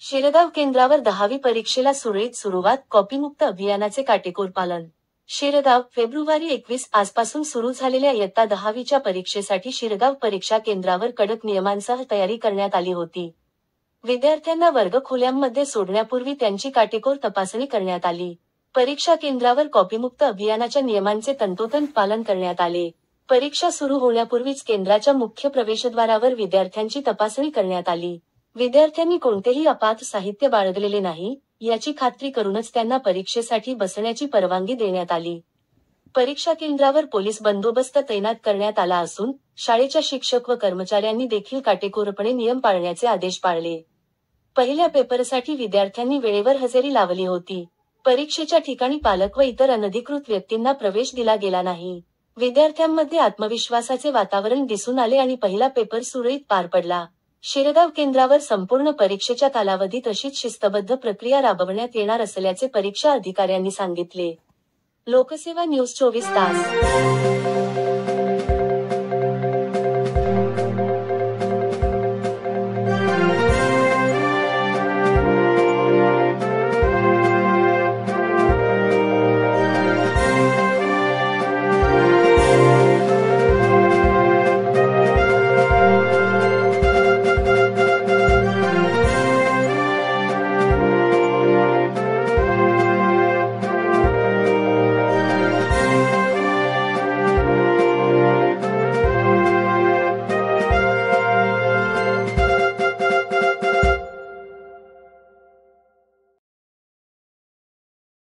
शिरगाव केंद्रावर 10वी परीक्षेला सुरळीत सुरुवात, कॉपीमुक्त अभियानाचे काटेकोर पालन. शिरगाव, फेब्रुवारी 21 आजपासून सुरू झालेल्या इयत्ता 10वीच्या परीक्षेसाठी शिरगाव परीक्षा केंद्रावर कडक नियमांसह तयारी करण्यात आली होती. विद्यार्थ्यांना वर्गखोल्यांमध्ये सोडण्यापूर्वी त्यांची काटेकोर तपासणी करण्यात आली. परीक्षा केंद्रावर कॉपीमुक्त अभियानाच्या नियमांचे तंतोतंत पालन करण्यात आले. परीक्षा सुरू होण्यापूर्वीच केंद्राच्या मुख्य प्रवेशद्वारावर विद्यार्थ्यांची तपासणी करण्यात आली. विद्यार्थ्यांनी कोणतेही अपात्र साहित्य बाळगलेले नाही, याची खात्री करूनच त्यांना परीक्षेसाठी बसण्याची परवानगी देण्यात आली. परीक्षा केंद्रावर पोलीस बंदोबस्त तैनात करण्यात आला असून, शाळेच्या शिक्षक व कर्मचाऱ्यांनी देखील काटेकोरपणे नियम पाळण्याचे आदेश पाळले. पहिल्या पेपरसाठी विद्यार्थ्यांनी वेळेवर हजेरी लावली होती. परीक्षेच्या ठिकाणी पालक व इतर अनधिकृत व्यक्तींना प्रवेश दिला गेला नाही. विद्यार्थ्यांमध्ये आत्मविश्वासाचे वातावरण दिसून आले आणि पहिला पेपर सुरळीत पार पडला. शिरगाव केंद्रावर संपूर्ण परीक्षेच्या कालावधीत अशीच शिस्तबद्ध प्रक्रिया राबवण्यात येणार असल्याचे परीक्षा अधिकाऱ्यांनी सांगितले. लोकसेवा न्यूज 24 तास.